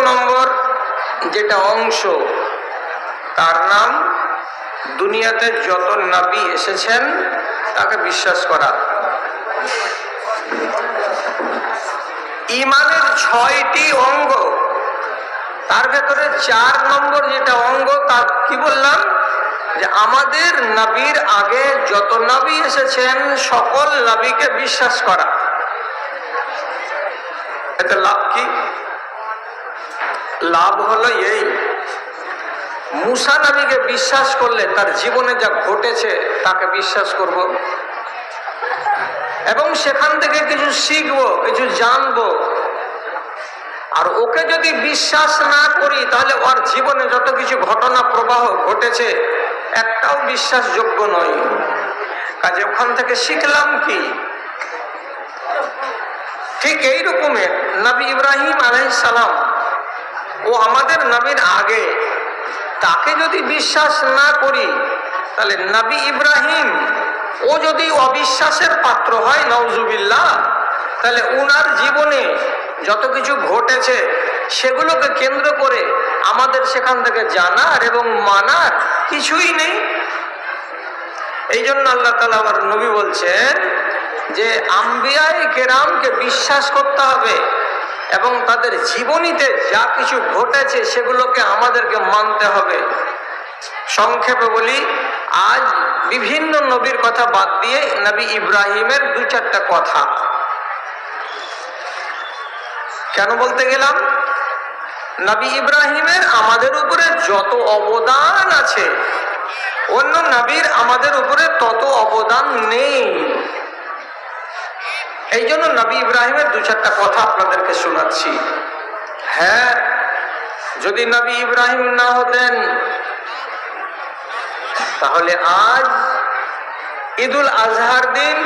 নম্বর যেটা অংশ, তার নাম দুনিয়াতে যত নবী এসেছেন তাকে বিশ্বাস করা। ইমানের 6টি অঙ্গ, তার ভেতরে 4 নম্বর যেটা অঙ্গ, তার কি বললাম, যে আমাদের নবীর আগে যত নবী এসেছেন সকল নবীকে বিশ্বাস করা। এতে লাভ কি? লাভ হলো এই, মুসা নবীকে বিশ্বাস করলে তার জীবনে যা ঘটেছে তাকে বিশ্বাস করব, এবং সেখান থেকে কিছু শিখবো, কিছু জানবো। আর ওকে যদি বিশ্বাস না করি তাহলে ওর জীবনে যত কিছু ঘটনা প্রবাহ ঘটেছে একটাও বিশ্বাসযোগ্য নয়। কাজে ওখান থেকে শিখলাম কি? ঠিক এই রকমের নবী ইব্রাহিম আলাইহিস সালাম, ও আমাদের নবীর আগে, তাকে যদি বিশ্বাস না করি তাহলে নবী ইব্রাহিম ও যদি অবিশ্বাসের পাত্র হয়, নাউজুবিল্লাহ, তাহলে উনার জীবনে যত কিছু ঘটেছে সেগুলোকে কেন্দ্র করে আমাদের সেখান থেকে জানার এবং মানার কিছুই নেই। এই জন্য আল্লাহ তাআলা আমার নবী বলছেন যে আম্বিয়ায়ে কেরামকে বিশ্বাস করতে হবে এবং তাদের জীবনীতে যা কিছু ঘটেছে সেগুলোকে আমাদেরকে মানতে হবে। সংক্ষেপে বলি, আজ বিভিন্ন নবীর কথা বাদ দিয়ে নবী ইব্রাহিমের 2-4টা কথা কেন বলতে গেলাম? নবী ইব্রাহিমের আমাদের উপরে যত অবদান আছে অন্য নবীর আমাদের উপরে তত অবদান নেই। এই জন্য নবী ইব্রাহিমের 2-4টা কথা আপনাদেরকে শোনাচ্ছি। হ্যাঁ, যদি নবী ইব্রাহিম না হতেন তাহলে আজ ঈদুল আজহার দিন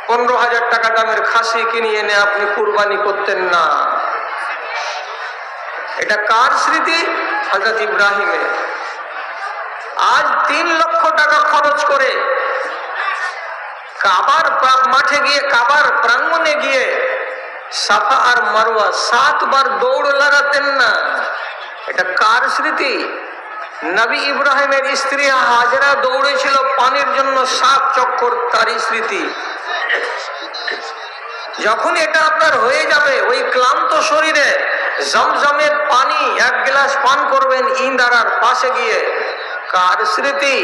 15,000 টাকা দামের খাসি কিনে এনে আপনি কুরবানি করতেন না। এটা কার স্মৃতি? হযরত ইব্রাহিমের। আজ 3 লক্ষ টাকা খরচ করে কাবার মাঠে গিয়ে, কাবার প্রাঙ্গণে গিয়ে সাফা আর মারওয়া 7 বার দৌড় লাগাতেন না। এটা কার স্মৃতি? নবী ইব্রাহিমের স্ত্রী হাজেরা দৌড়েছিল পানির জন্য 7 চক্কর, তারই স্মৃতি। যখন এটা আপনার হয়ে যাবে, ওই ক্লান্ত শরীরে জমজমের পানি 1 গ্লাস পান করবেন ইন্দারার পাশে গিয়ে, কার স্মৃতি?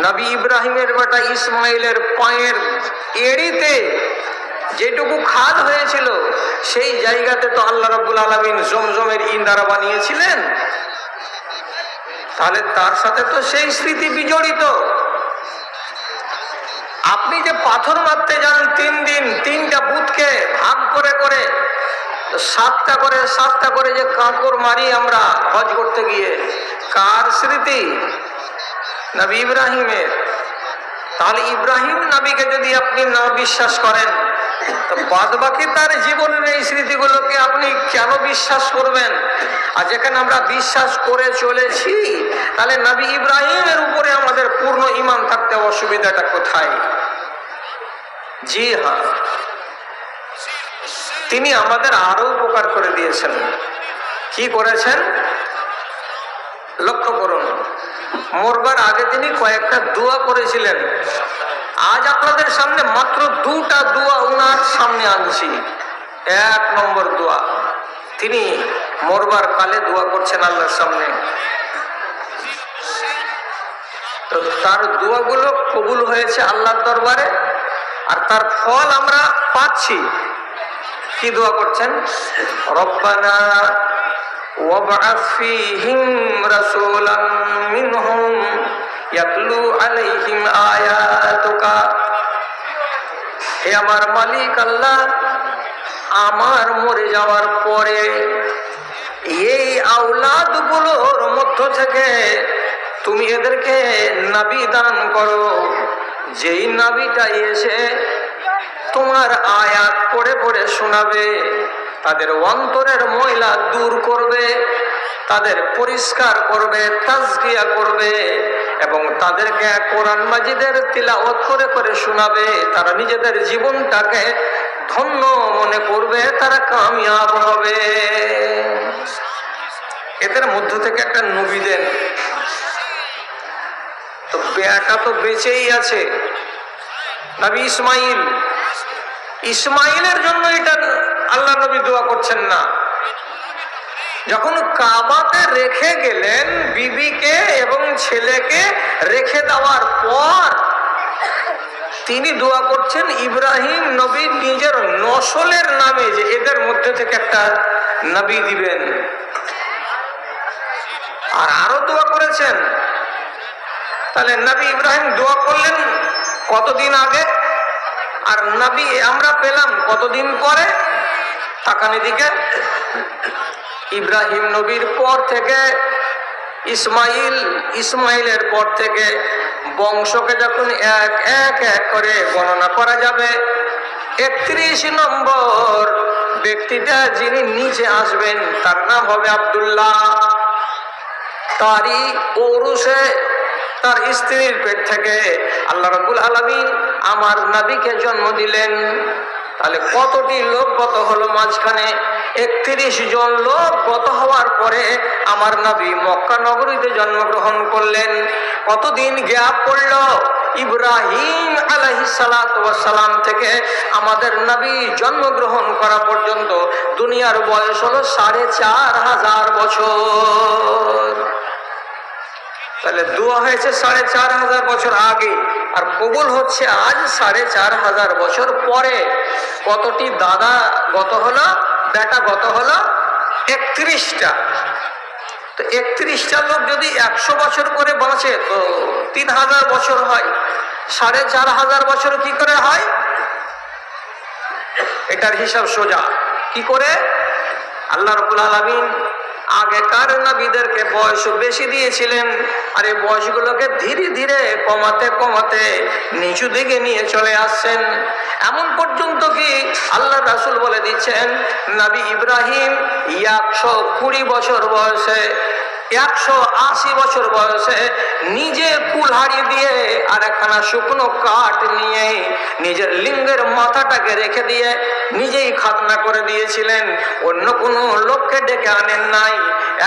নবী ইব্রাহিমের বেটা ইসমাইলের পায়ের এড়িতে যেটুকু খাল হয়েছিল সেই জায়গাতে তো আল্লাহ রাব্বুল আলামিন জমজমের ইন্দারা বানিয়েছিলেন। তাহলে তার সাথে তো সেই স্মৃতি বিজড়িত। আপনি যে পাথর মারতে যান 3 দিন, 3টা বুথকে ভাগ করে করে 7টা করে যে কাঁকর মারি আমরা হজ করতে গিয়ে, কার স্মৃতি? নবী ইব্রাহিমের। তাহলে ইব্রাহিম নবীকে যদি আপনি না বিশ্বাস করেন তো বাদ বাকি তার জীবনের এই স্মৃতিগুলোকে আপনি কেন বিশ্বাস করবেন? আর যেখানে আমরা বিশ্বাস করে চলেছি, তাহলে নবী ইব্রাহিমের উপরে আমাদের পূর্ণ ঈমান থাকতে অসুবিধাটা কোথায়? জি হ্যাঁ, তিনি আমাদের আরো উপকার করে দিয়েছেন। কি করেছেন লক্ষ্য করুন। মরবার আগে তিনি কয়েকটা দোয়া করেছিলেন। আজ আপনাদের সামনে মাত্র 2টা দোয়া উনার সামনে আনছি। 1 নম্বর দোয়া, তিনি মরবার কালে দোয়া করছেন আল্লাহর সামনে। তো তার দোয়াগুলো কবুল হয়েছে আল্লাহর দরবারে, আর তার ফল আমরা পাচ্ছি। কি দোয়া করছেন? রব্বানা ওয়াবআস ফীহিম রাসূলাম মিনহুম ইয়াতলু আলাইহিম আয়াতুকা। হে আমার মালিক আল্লাহ, আমার মরে যাওয়ার পরে এই আওলাদগুলোর মধ্য থেকে তুমি এদেরকে নবী দান করো, যেই নবীটা এসে তোমার আয়াত পড়ে পড়ে শোনাবে, তাদের অন্তরের ময়লা দূর করবে, তাদের পরিষ্কার করবে, তাজকিয়া করবে, এবং তাদেরকে কোরআন মাজিদের তিলাওয়াত করে করে শোনাবে। তারা নিজেদের জীবনটাকে ধন্য মনে করবে, তারা কামিয়াব হবে। এদের মধ্য থেকে একটা নবী দেন। তো বেটা তো বেঁচেই আছে, নবী ইসমাইল। ইসমাইলের জন্য এটা আল্লাহ নবী দোয়া করছেন না। যখন কাবাতে রেখে গেলেন বিবিকে এবং ছেলেকে রেখে দেওয়ার পর তিনি দোয়া করছেন ইব্রাহিম নবী নিজের নসলের নামে, যে এদের মধ্যে থেকে একটা নবী দিবেন। আর আরো দোয়া করেছেন। তাহলে নবী ইব্রাহিম দোয়া করলেন কতদিন আগে, আর নবী আমরা পেলাম কতদিন পরে? তাকান এদিকে। ইব্রাহিম নবীর পর থেকে ইসমাইল, ইসমাইলের পর থেকে বংশকে যখন এক এক এক করে গণনা করা যাবে, ৩১ নম্বর ব্যক্তিটা যিনি নিচে আসবেন তার নাম হবে আব্দুল্লাহ। তারই ঔরসে, তার স্ত্রীর পেট থেকে আল্লাহ রাব্বুল আলামিন আমার নবীকে জন্ম দিলেন। তাহলে কতটি লোক গত হলো মাঝখানে? ৩১ জন লোক গত হওয়ার পরে আমার নবী মক্কা নগরীতে জন্মগ্রহণ করলেন। কতদিন গ্যাপ পড়ল? ইব্রাহিম আলাইহিস সালাতু ওয়াস সালাম থেকে আমাদের নবী জন্মগ্রহণ করা পর্যন্ত দুনিয়ার বয়স হলো ৪৫০০ বছর। তাহলে দোয়া হয়েছে ৪৫০০ বছর আগে, আর কবুল হচ্ছে আজ ৪৫০০ বছর পরে। কতটি দাদা গত হলো, বেটা গত হলো? ৩১টা। তো ৩১টা লোক যদি ১০০ বছর করে বাঁচে তো ৩০০০ বছর হয়। ৪৫০০ বছর কি করে হয়? এটার হিসাব সোজা। কি করে? আল্লাহ রাব্বুল আলামিন আগেকার নবীদেরকে বয়স বেশি দিয়েছিলেন, আর এই বয়সগুলোকে ধীরে ধীরে কমাতে কমাতে নিচু দিকে নিয়ে চলে আসছেন। এমন পর্যন্ত কি আল্লাহ রাসূল বলে দিচ্ছেন নবী ইব্রাহিম ১২০ বছর বয়সে, ১৮০ বছর বয়সে নিজে কুলহাড়ি দিয়ে আর একখানা শুকনো কাঠ নিয়ে নিজের লিঙ্গের মাথাটাকে রেখে দিয়ে নিজেই খাতনা করে দিয়েছিলেন। অন্য কোনো লোককে ডেকে আনেন নাই।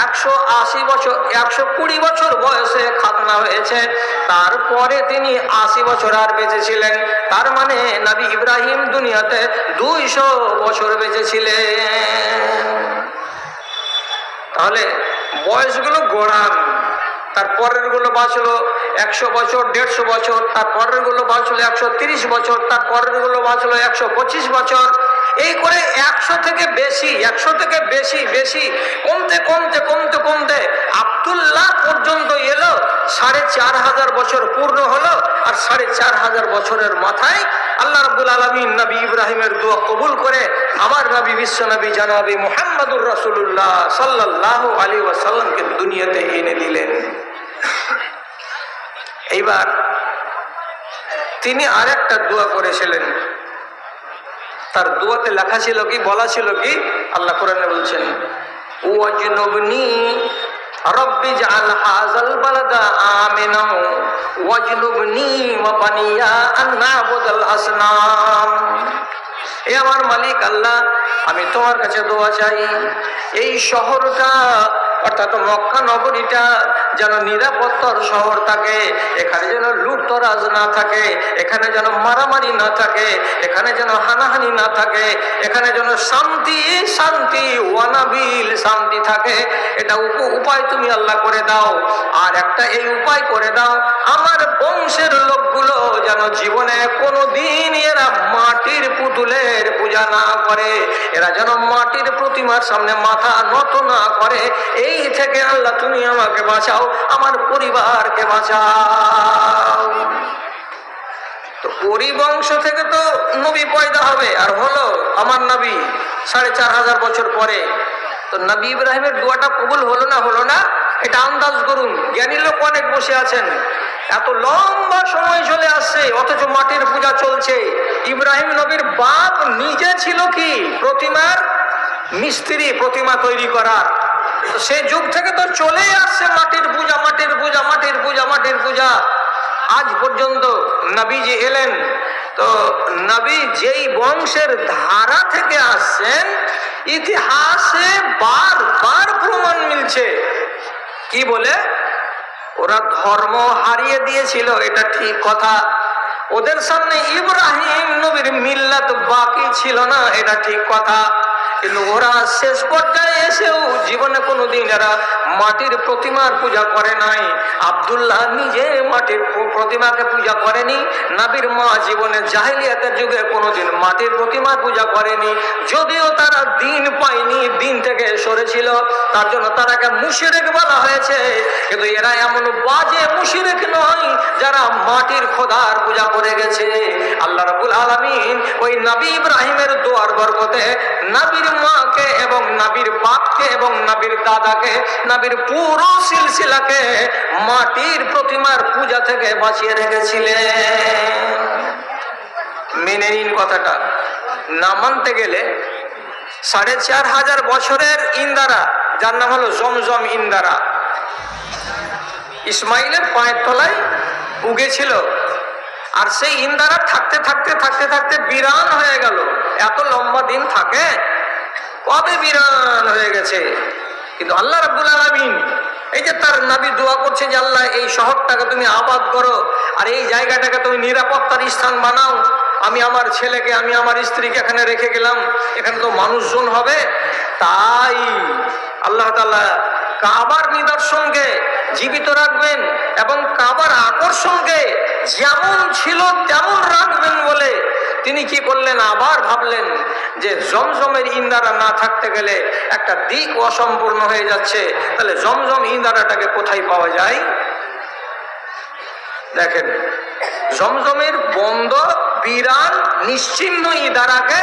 ১৮০ বছর, ১২০ বছর বয়সে খাতনা হয়েছে, তারপরে তিনি ৮০ বছর আর বেঁচেছিলেন। তার মানে নবী ইব্রাহিম দুনিয়াতে ২০০ বছর বেঁচেছিলেন। তাহলে বয়সগুলো গোড়ান। তারপরের গুলো বাঁচলো ১০০ বছর, ১৫০ বছর, তারপরের গুলো বাঁচলো ১৩০ বছর, তারপরের গুলো বাঁচলো ১২৫ বছর। এই করে ১০০ থেকে বেশি, ১০০ থেকে বেশি বেশি কমতে কমতে কমতে কমতে আব্দুল্লাহ পর্যন্ত এলো। ৪৫০০ বছর পূর্ণ হলো, আর ৪৫০০ বছরের মাথায় আল্লাহ রাব্বুল আলামিন নবী ইব্রাহিমের দোয়া কবুল করে আমার নবী, বিশ্ব নবী জনাবে মুহাম্মদুর রাসূলুল্লাহ সাল্লাল্লাহু আলাইহি ওয়াসাল্লামকে দুনিয়াতে এনে দিলেন। এইবার তিনি আরেকটা দোয়া করেছিলেন। তার দোয়াতে লেখা ছিল কি, বলা ছিল কি? আল্লাহ কোরআনে বলছেন ওয়াজনুবনি রব্বি জাআল হাযাল বালাদা আমিনা ওয়াজনুবনি ওয়া বানিয়া আন না'বুদাল আসনাম। এ আমার মালিক আল্লাহ, আমি তোমার কাছে দোয়া চাই এই শহরটা অর্থাৎ মক্কা নগরীটা যেন নিরাপত্তার শহর থাকে, এখানে যেন লুটতরাজ না থাকে, এখানে যেন মারামারি না থাকে, এখানে যেন হানাহানি না থাকে, এখানে যেন শান্তি শান্তি ওয়ানাবিল শান্তি থাকে। এটা উপায় তুমি আল্লাহ করে দাও। আর একটা এই উপায় করে দাও, আমার বংশের লোকগুলো যেন জীবনে কোনোদিন এরা মাটির পুতুলের পূজা না করে, এরা যেন মাটির প্রতিমার সামনে মাথা নত না করে। এই থেকে আল্লাহ তুমি আমাকে বাঁচাও, আমার পরিবারকে বাঁচাও। তো পরিবংশ থেকে তো নবী পয়দা হবে, আর হলো আমার নবী ৪৫০০ বছর পরে। তো নবী ইব্রাহিমের দোয়াটা কবুল হলো না হলো না, এটা আন্দাজ করুন। জ্ঞানী লোক অনেক বসে আছেন, এত লম্বা সময় চলে আসছে অথচ মাটির পূজা চলছে। ইব্রাহিম নবীর বাপ নিজে ছিল কি প্রতিমার মিস্ত্রি, প্রতিমা তৈরি করার। সে যুগ থেকে তো চলেই আসছে মাটির পূজা, মাটির পূজা, মাটির পূজা, মাটির পূজা। আজ পর্যন্ত নবী যে এলেন তো নবী যেই বংশের ধারা থেকে আসছেন, ইতিহাসে বারবার প্রমাণ মিলছে। কি বলে? ওরা ধর্ম হারিয়ে দিয়েছিল, এটা ঠিক কথা। ওদের সামনে ইব্রাহিম নবীর মিল্লাত বাকি ছিল না, এটা ঠিক কথা। কিন্তু ওরা শেষ পর্যায়ে এসেও জীবনে কোনোদিন এরা মাটির প্রতিমার পূজা করে নাই। আব্দুল্লাহ নিজে মাটির প্রতিমাকে পূজা করেনি। নবীর মা জীবনে জাহেলিয়াতের যুগে কোনোদিন মাটির প্রতিমা পূজা করেনি। যদিও তারা দিন পায়নি, দিন থেকে সরেছিল, তার জন্য তারাকে মুশরিক বলা হয়েছে। কিন্তু এরা এমন বাজে মুশরিক নয় যারা মাটির খোদার পূজা করে গেছে। আল্লাহ রাব্বুল আলামিন ওই নবী ইব্রাহিমের দোয়ার বরকতে নবীর মাকে এবং নবীর বাপকে এবং নবীর দাদাকে, নবীর পুরো সিলসিলাকে মাটির প্রতিমার পূজা থেকে বাঁচিয়ে রেখেছিলেন। মেনে নিন কথাটা। না মানতে গেলে 4500 বছরের ইন্দারা, যার নাম হলো জমজম ইন্দারা, ইসমাইলের পায়ের তলায় উগেছিল। আর সেই ইন্দারা থাকতে থাকতে থাকতে থাকতে বিরান হয়ে গেল। এত লম্বা দিন থাকে, কবে বিরান হয়ে গেছে। কিন্তু আল্লাহ রাব্বুল আলামিন এই যে তার নবী দোয়া করছে যে আল্লাহ এই শহরটাকে তুমি আবাদ করো, আর এই জায়গাটাকে তুমি নিরাপত্তার স্থান বানাও। আমি আমার ছেলেকে, আমি আমার স্ত্রীকে এখানে রেখে গেলাম, এখানে তো মানুষজন হবে। তাই আল্লাহ তাআলা কাবার নিদর্শনকে জীবিত রাখবেন এবং কাবার আকর্ষণকে যেমন ছিল তেমন রাখবেন বলে তিনি কি করলেন, আবার ভাবলেন যে জমজমের ইন্দারা না থাকতে গেলে একটা দিক অসম্পূর্ণ হয়ে যাচ্ছে। তাহলে জমজম ইন্দারাটাকে কোথায় পাওয়া যায়? দেখেন, জমজমের বন্ধ বিরান নিশ্চিহ্ন ইদারাকে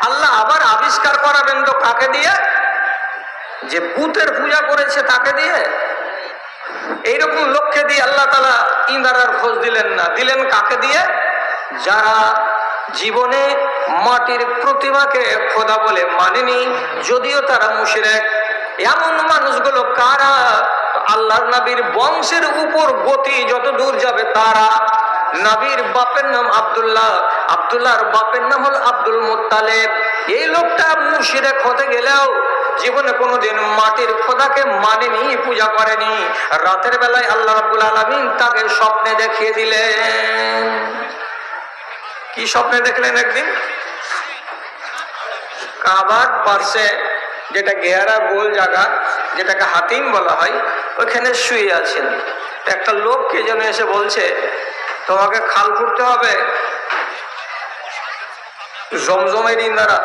আল্লাহ আবার আবিষ্কার করাবেন তো কাকে দিয়ে? যে বুতের পূজা করেছে তাকে দিয়ে। এইরকম লোককে দিয়ে আল্লাহ তাআলা ইন্দারার খোঁজ দিলেন না, দিলেন কাকে দিয়ে? যারা জীবনে মাটির প্রতিমাকে খোদা বলে মানেনি, যদিও তারা মুশরিক। এমন মানুষগুলো কারা? আল্লাহর নবীর বংশের উপর গতি যত দূর যাবে তারা। নবীর বাপের নাম আব্দুল্লাহ, আব্দুল্লাহর বাপের নাম হল আব্দুল মুত্তালিব। এই লোকটা মুশরিক হতে গেলেও জীবনে কোনোদিন মাটির খোদাকে মানেনি, পূজা করেনি। রাতের বেলায় আল্লাহ রাব্বুল আলামিন তাকে স্বপ্নে দেখিয়ে দিলেন। কি স্বপ্নে দেখলেন? একদিন কাবার পাশে, যেটা গেহারা গোল জায়গা, যেটাকে হাতিম বলা হয়, ওইখানে শুয়ে আছেন। একটা লোক কে যেন এসে বলছে, তোমাকে খাল করতে হবে জমজমের ইন্দারা।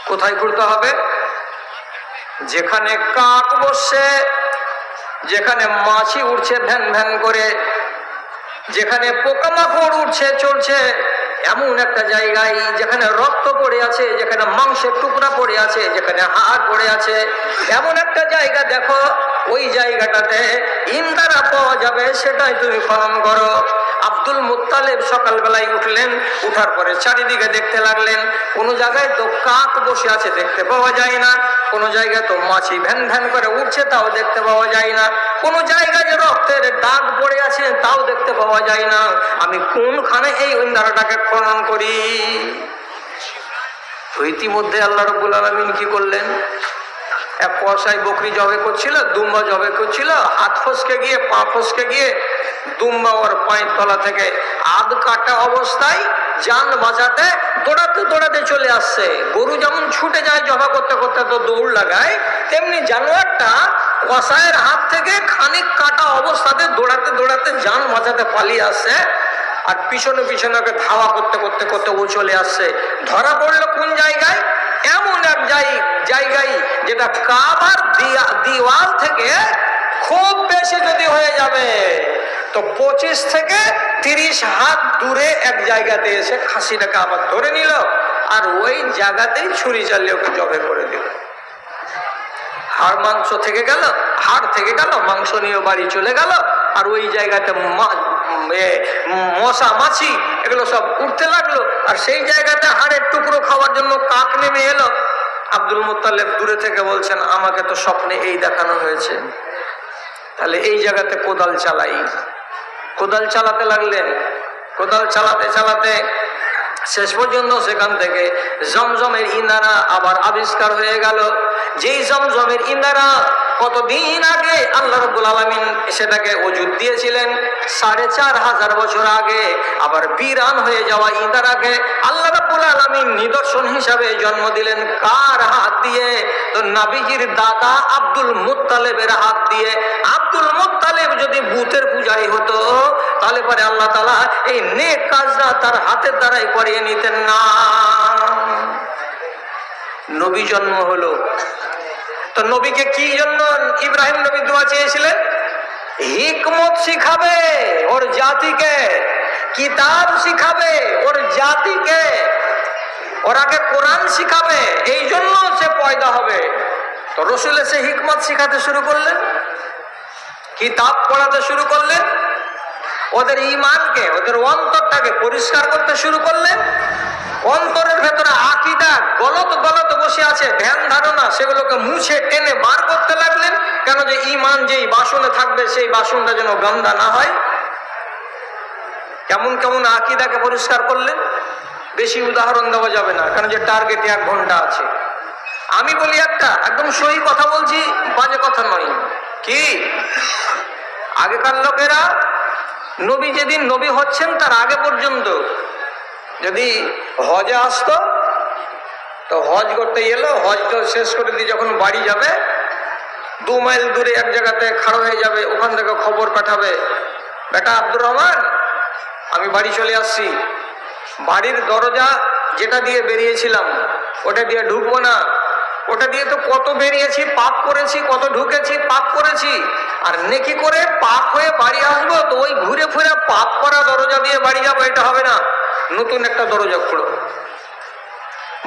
কোথায় করতে হবে? যেখানে কাক বসছে, যেখানে মাছি উঠছে ভ্যান ভ্যান করে, যেখানে পোকামাকড় উঠছে চলছে, এমন একটা জায়গায় যেখানে রক্ত পড়ে আছে, যেখানে মাংসের টুকরা পড়ে আছে, যেখানে হাড় পড়ে আছে, এমন একটা জায়গা দেখো, ওই জায়গাটাতে ইন্দারা পাওয়া যাবে, সেটাই তুমি খনন করো। আব্দুল মুত্তালিব সকালবেলায় উঠলেন, উঠার পরে চারিদিকে দেখতে লাগলেন। কোনো জায়গায় তো কাক বসে আছে, দেখতে পাওয়া যায় না। কোনো জায়গায় তো মাছি ভ্যান ভ্যান করে উঠছে, তাও দেখতে পাওয়া যায় না। কোনো জায়গায় যে রক্তের দাগ পড়ে আছে, তাও দেখতে পাওয়া যায় না। আমি কোনখানে এই ইন্দারাটাকে খনন করি? তো ইতিমধ্যে আল্লাহ রাব্বুল আলামিন কি করলেন? এক কসাই বকরি জবে করছিল, দুম্বা জবে করছিল, হাত ফসকে গিয়ে পা ফসকে গিয়ে দুম্বা ওর পায়ের তলা থেকে আধ কাটা অবস্থায় জান বাঁচাতে দৌড়াতে দৌড়াতে চলে আসছে। গরু যেমন ছুটে যায় জবা করতে করতে তো দৌড় লাগায়, তেমনি জানোয়ারটা কসাইয়ের হাত থেকে খানিক কাটা অবস্থাতে দৌড়াতে দৌড়াতে জান বাঁচাতে পালিয়ে আসছে। আর পিছনে পিছনে ওকে ধাওয়া করতে করতে করতে ও চলে আসছে। ধরা পড়লো কোন জায়গায়? এমন এক জায়গায় যেটা কাবার দিওয়াল থেকে খুব বেশি যদি হয়ে যাবে তো 25 থেকে 30 হাত দূরে এক জায়গাতে এসে খাসিটাকে আবার ধরে নিল, আর ওই জায়গাতেই ছুরি চালিয়ে ওকে জবে করে দিল। হাড় মাংস থেকে গেল, হাড় থেকে গেল, মাংস নিয়ে বাড়ি চলে গেল। আর ওই জায়গাতে মশা মাছি এগুলো সব উঠতে লাগলো। আর সেই জায়গাতে হাড়ের টুকরো খাওয়ার জন্য কাক নেমে এলো। আব্দুল মুত্তালিব দূরে থেকে বলছেন, আমাকে তো স্বপ্নে এই দেখানো হয়েছে, তাহলে এই জায়গাতে কোদাল চালাই। কোদাল চালাতে লাগলেন। কোদাল চালাতে চালাতে শেষ পর্যন্ত সেখান থেকে জমজমের ইনারা আবার আবিষ্কার হয়ে গেল। যেই জমজমের ইনারা কতদিন আগে আল্লাহ রাব্বুল আলামিন সেটাকে ওজুদ দিয়েছিলেন, ৪৫০০ বছর আগে, আবার বিরান হয়ে যাওয়া ইনারাকে আল্লাহ রাব্বুল আলামিন নিদর্শন হিসাবে জন্ম দিলেন কার হাত দিয়ে? তো নবীজির দাদা আব্দুল মুত্তালিবের হাত দিয়ে। আব্দুল মুত্তালিব যদি ভূতের পূজারী হতো তাহলে পরে আল্লাহ তাআলা এই নেক কাজটা তার হাতের দ্বারাই করিয়ে নিতেন না। নবী জন্ম হলো, তো নবীকে কি জন্য ইব্রাহিম নবী দোয়া চেয়েছিলেন? হিকমত শিখাবে ওর জাতিকে, কিতাব শিখাবে ওর জাতিকে, ওর আগে কোরআন শিখাবে, এই জন্য সে পয়দা হবে। তো রসুল এসে হিকমত শিখাতে শুরু করলেন, কিতাব পড়াতে শুরু করলেন, ওদের ঈমানকে, ওদের অন্তরটাকে পরিষ্কার করতে শুরু করলেন। অন্তরের ভেতরে আকীদা গলত বসে আছে, ধ্যান ধারণা, সেগুলোকে মুছে টেনে বার করতে লাগলেন। কেন? যে ঈমান যেই বাসনে থাকবে সেই বাসনটা যেন গন্ধা না হয়। কেমন কেমন আকীদাকে পরিষ্কার করলেন। বেশি উদাহরণ দেওয়া যাবে না, কারণ যে টার্গেট 1 ঘন্টা আছে। আমি বলি একটা, একদম সহি কথা বলছি, বাজে কথা নয়। কি আগেকার লোকেরা নবী যেদিন নবী হচ্ছেন তার আগে পর্যন্ত যদি হজে আসতো, তো হজ করতে এলো, হজটা শেষ করে দিয়ে যখন বাড়ি যাবে, 2 মাইল দূরে এক জায়গাতে খাড়া হয়ে যাবে, ওখান থেকে খবর পাঠাবে, বেটা আব্দুর রহমান আমি বাড়ি চলে আসছি, বাড়ির দরজা যেটা দিয়ে বেরিয়েছিলাম ওটা দিয়ে ঢুকবো না, ওটা দিয়ে তো কত বেরিয়েছি পাপ করেছি, কত ঢুকেছি পাপ করেছি, আর নেকি করে পাপ হয়ে বাড়ি আসবো, তো ওই ঘুরে ফিরে পাপ করা দরজা দিয়ে বাড়ি যাবো, এটা হবে না, নতুন একটা দরজা খুঁড়ো।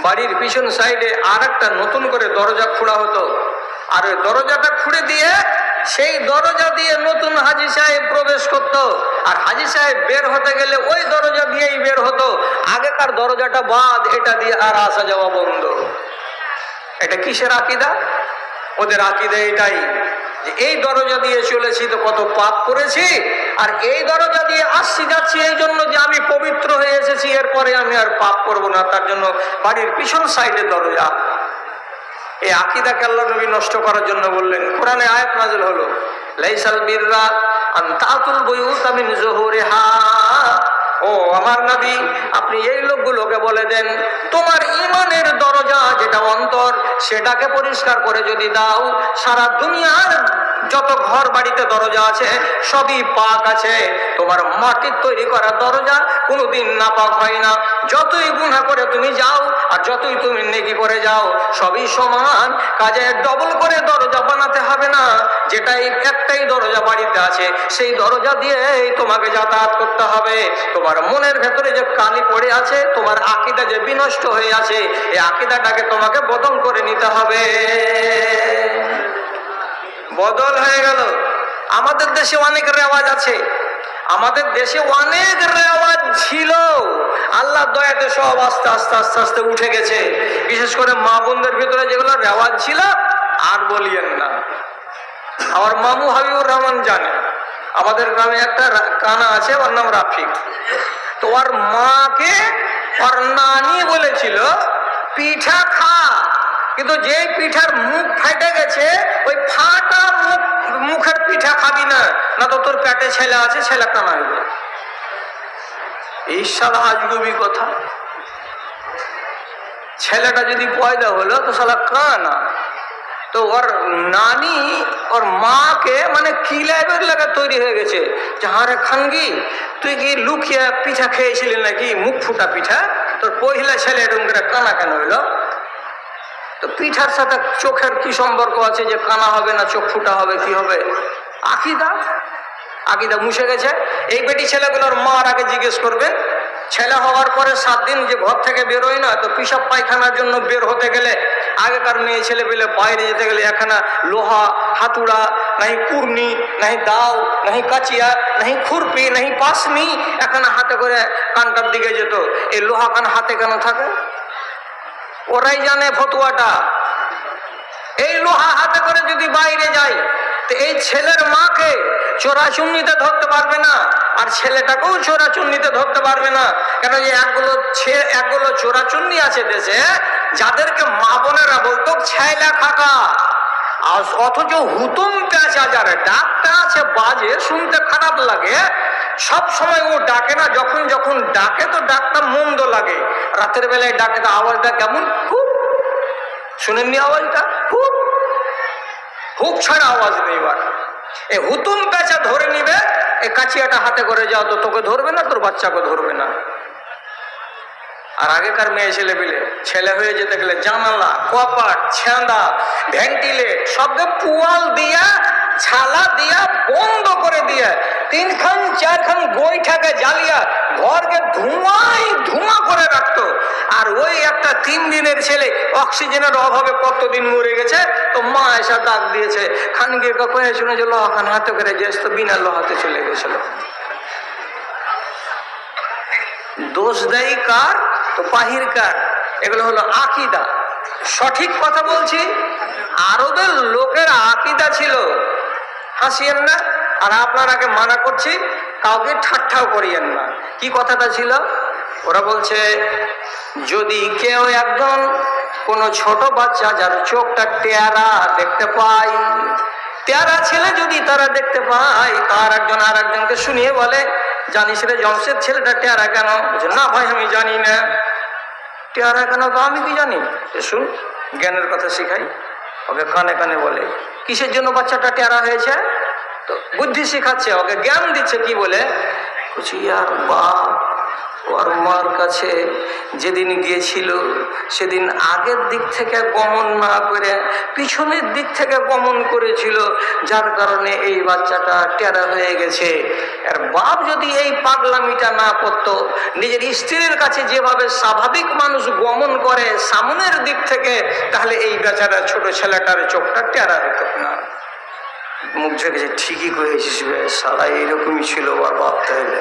বাড়ির পিছন সাইডে আর একটা নতুন করে দরজা খোঁড়া হতো, আর ওই দরজাটা খুঁড়ে দিয়ে সেই দরজা দিয়ে নতুন হাজী সাহেব প্রবেশ করতো, আর হাজী সাহেব বের হতে গেলে ওই দরজা দিয়েই বের হতো। আগেকার দরজাটা বাদ, এটা দিয়ে আর আসা যাওয়া বন্ধ। এটা কিসের আকীদা? ওদের আকীদা এটাই যে এই দরজা দিয়ে চলেছি তো কত পাপ করেছি, আর এই দরজা দিয়ে আসছি যাচ্ছি এই জন্য যে আমি পবিত্র হয়ে এসেছি, এরপরে আমি আর পাপ করব না, তার জন্য বাড়ির পিছন সাইডে দরজা। এই আকীদাকে আল্লাহ নবী নষ্ট করার জন্য বললেন। কোরআনে আয়াত নাযিল হলো, লাইসাল বিররা আন তাতুল বুয়ুতা মিন যুহুরিহা। ও আমার নবী, আপনি এই লোকগুলোকে বলে দেন তোমার ঈমানের দরজা যেটা অন্তর, সেটাকে পরিষ্কার করে যদি দাও, সারা দুনিয়ার যত ঘর বাড়িতে দরজা আছে সবই পাক আছে। তোমার মাটির তৈরি করা দরজা কোনোদিন নাপাক হয় না। যতই গুনাহ করে তুমি যাও আর যতই তুমি নেকি করে যাও, সবই সমান। কাজে ডবল করে দরজা বানাতে হবে না। যেটাই একটাই দরজা বাড়িতে আছে সেই দরজা দিয়েই তোমাকে যাতায়াত করতে হবে। তোমার মনের ভেতরে যে কালি পড়ে আছে, তোমার আকীদা যে বিনষ্ট হয়ে আছে, এই আকীদাটাকে তোমাকে বদল করে নিতে হবে। বদল হয়ে গেল। আমাদের দেশে অনেক রেওয়াজ আছে, আমাদের দেশে অনেক রেওয়াজ ছিল, আল্লাহ দয়াতে সব আস্তে আস্তে আস্তে আস্তে উঠে গেছে। বিশেষ করে মা বোনদের ভিতরে যেগুলো রেওয়াজ ছিল আর বলিয়েন না। আমার মামু হাবিবুর রহমান জানে, আমাদের গ্রামে একটা কানা আছে, ওর নাম রাফিক। তো ওর মাকে ওর নানি বলেছিল পিঠা খা, কিন্তু যে পিঠার মুখ ফেটে গেছে ওই ফাটা মুখের পিঠা খাবি না, না তো তোর পেটে ছেলে আছে, ছেলে কামাইবে। এই শালা আজগুবি কথা। ছেলেটা যদি পয়দা হলো তো শালা কানা। তো ওর নানি ওর মাকে মানে কিলাইবের লাগা তৈরি হয়ে গেছে যে হারে খানগি, তুই কি লুকিয়ে পিঠা খেয়েছিলি নাকি, মুখ ফুটা পিঠা, তোর পহিলা ছেলে এরকম করে কানা কেন হইলো? তো পিঠার সাথে চোখের কি সম্পর্ক আছে যে কানা হবে না চোখ ফুটা হবে, কি হবে? আকীদা, আকীদা মুছে গেছে। এই বেটি ছেলেগুলোর মার আগে জিজ্ঞেস করবেন, ছেলে হওয়ার পরে 7 দিন যে ঘর থেকে বেরোয় না, তো পিসাব পায়খানার জন্য বের হতে গেলে আগেকার মেয়ে ছেলে পেলে বাইরে যেতে গেলে এখানে লোহা হাতুড়া, নাহি কুর্নি, নাহি দাও, নাহি কাচিয়া, নাহি খুরপি, নাহি পাসনি, এখানে হাতে করে কানটার দিকে যেত। এই লোহা কান হাতে কেন থাকে? ওরাই জানে ফতুয়াটা। এই লোহা হাতে করে যদি বাইরে যায় তো এই ছেলের মাকে চোরাচুন্নিতে ধরতে পারবে না, আর ছেলেটাকেও চোরাচুন্নিতে ধরতে পারবে না। কেন যে একগুলো চোরাচুন্নি আছে দেশে, যাদেরকে মা বোনেরা বলতো ছাইলা খাকা, আর অথচ হুতুম পেঁচা যারা ডাকটা আছে বাজে, শুনতে খারাপ লাগে, সব সময় ও ডাকে না, যখন যখন ডাকে তো ডাকটা মন্দ লাগে। রাতের বেলায় ডাকে তো আওয়াজটা কেমন, হুপ, শুনেননি আওয়াজটা? হুপ হুপ ছাড়া আওয়াজ নেই। এবার এই হুতুম পেঁচা ধরে নিবে, এই কাছিয়াটা হাতে করে যাও তো তোকে ধরবে না, তোর বাচ্চাকে ধরবে না। আর আগেকার মেয়ে ছেলে হয়ে যেতে গেলে জানালা, কপাট, ছেঁদা, ভেন্টিলেট সবকে পুয়াল দিয়া, ছালা দিয়া, বন্ধ করে দিয়া, 3খান 4খান গোইঠাকে জ্বালিয়া ঘরকে ধোঁয়া করে রাখতো। আর ওই একটা 3 দিনের ছেলে অক্সিজেনের অভাবে কতদিন মরে গেছে, তো মা এসে ডাক দিয়েছে, খানকে কয়ে শুনে যে লোহাখান হাতে করে যেস, তো বিনা লোহাতে চলে গেছিল। দোষ দেয় কার? তো বাহিরকার। এগুলো হলো আকিদা। সঠিক কথা বলছি, আরবের লোকের আকিদা ছিল, হাসিয়েন না। আর আপনারাকে মানা করছি, কাউকে ঠাট্টাও করিয়েন না। কি কথাটা ছিল? ওরা বলছে, যদি কেউ একজন কোনো ছোট বাচ্চা যার চোখটা টেয়ারা দেখতে পায়, টেয়ারা ছেলে যদি তারা দেখতে পায়, তার একজন আর একজনকে শুনিয়ে বলে, জানিস রে জমশেদ, ছেলেটা টেয়ারা কেন? না ভাই আমি জানি না। টেয়ারা কেন? তো আমি কি জানি? শুন, জ্ঞানের কথা শিখাই। ওকে কানে কানে বলে, কিসের জন্য বাচ্চাটা টেয়ারা হয়েছে? তো বুদ্ধি শিখাচ্ছে, ওকে জ্ঞান দিচ্ছে। কি বলে? আর বাপ ওর মার কাছে যেদিন গিয়েছিল, সেদিন আগের দিক থেকে গমন না করে পিছনের দিক থেকে গমন করেছিল, যার কারণে এই বাচ্চাটা টেরা হয়ে গেছে। আর বাপ যদি এই পাগলামিটা না করতো, নিজের স্ত্রীর কাছে যেভাবে স্বাভাবিক মানুষ গমন করে সামনের দিক থেকে, তাহলে এই বেচারা ছোট ছেলেটার চোখটা টেরা হতো না। মুখ ঝেঁকেছে, ঠিকই করেছিস, সারা এইরকমই ছিল ওর বাপ। তাহলে